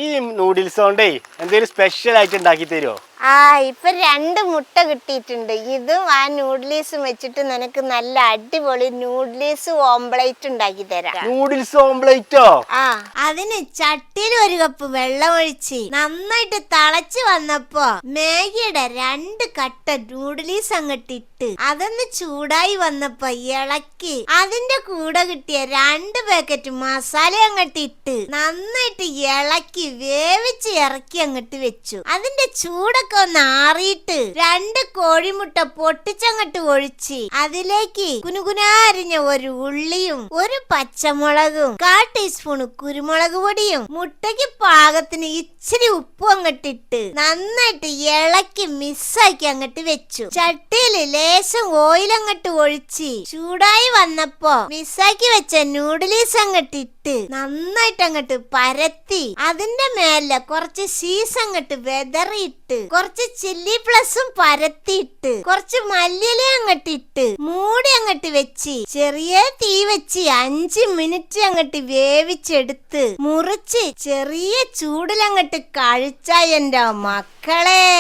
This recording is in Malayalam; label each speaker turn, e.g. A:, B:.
A: ഈ നൂഡിൽസ് കൊണ്ടേ എന്തെങ്കിലും സ്പെഷ്യൽ ആയിട്ട് ഉണ്ടാക്കി തരുമോ?
B: ഇപ്പൊ 2 മുട്ട കിട്ടിയിട്ടുണ്ട്. ഇതും ആ നൂഡിൽസും വെച്ചിട്ട് നിനക്ക് നല്ല അടിപൊളി നൂഡിൽസ് ഓംപ്ലേറ്റ് ഉണ്ടാക്കി തരാം.
A: നൂഡിൽസ് ഓംപ്ലേറ്റോ?
B: അതിന് ചട്ടിയിൽ 1 കപ്പ് വെള്ളം ഒഴിച്ച് നന്നായിട്ട് തിളച്ച് വന്നപ്പോ മാഗിയുടെ 2 കട്ട നൂഡിൽസ് അങ്ങോട്ട് ഇട്ട് അതൊന്ന് ചൂടായി വന്നപ്പോ ഇളക്കി അതിന്റെ കൂടെ കിട്ടിയ 2 പാക്കറ്റ് മസാല അങ്ങോട്ട് ഇട്ട് നന്നായിട്ട് ഇളക്കി വേവിച്ച് ഇറക്കി അങ്ങോട്ട് വെച്ചു. അതിന്റെ ചൂടൊക്കെ ഒന്ന് ആറിയിട്ട് 2 കോഴിമുട്ട പൊട്ടിച്ചങ്ങോട്ട് ഒഴിച്ച് അതിലേക്ക് കുനുകുനാ അരിഞ്ഞ 1 ഉള്ളിയും 1 പച്ചമുളകും 1/4 ടീസ്പൂൺ കുരുമുളക് പൊടിയും മുട്ടയ്ക്ക് പാകത്തിന് ഇച്ചിരി ഉപ്പും അങ്ങോട്ടിട്ട് നന്നായിട്ട് ഇളക്കി മിക്സാക്കി അങ്ങോട്ട് വെച്ചു. ചട്ടിയില് ലേശം ഓയിൽ അങ്ങോട്ട് ഒഴിച്ച് ചൂടായി വന്നപ്പോ മിക്സാക്കി വെച്ച നൂഡിൽസ് അങ്ങോട്ടിട്ട് നന്നായിട്ട് അങ്ങോട്ട് പരത്തി അതിന്റെ മേലെ കുറച്ച് ചീസ് അങ്ങോട്ട് വെതറിയിട്ട് കുറച്ച് ചില്ലി പ്ലസും പരത്തിയിട്ട് കുറച്ച് മല്ലിയില അങ്ങോട്ട് ഇട്ട് മൂടി അങ്ങോട്ട് വെച്ച് ചെറിയ തീ വെച്ച് 5 മിനിറ്റ് അങ്ങോട്ട് വേവിച്ചെടുത്ത് മുറിച്ച് ചെറിയ ചൂടിലങ്ങോട്ട് കഴിച്ച എന്റെ മക്കളെ.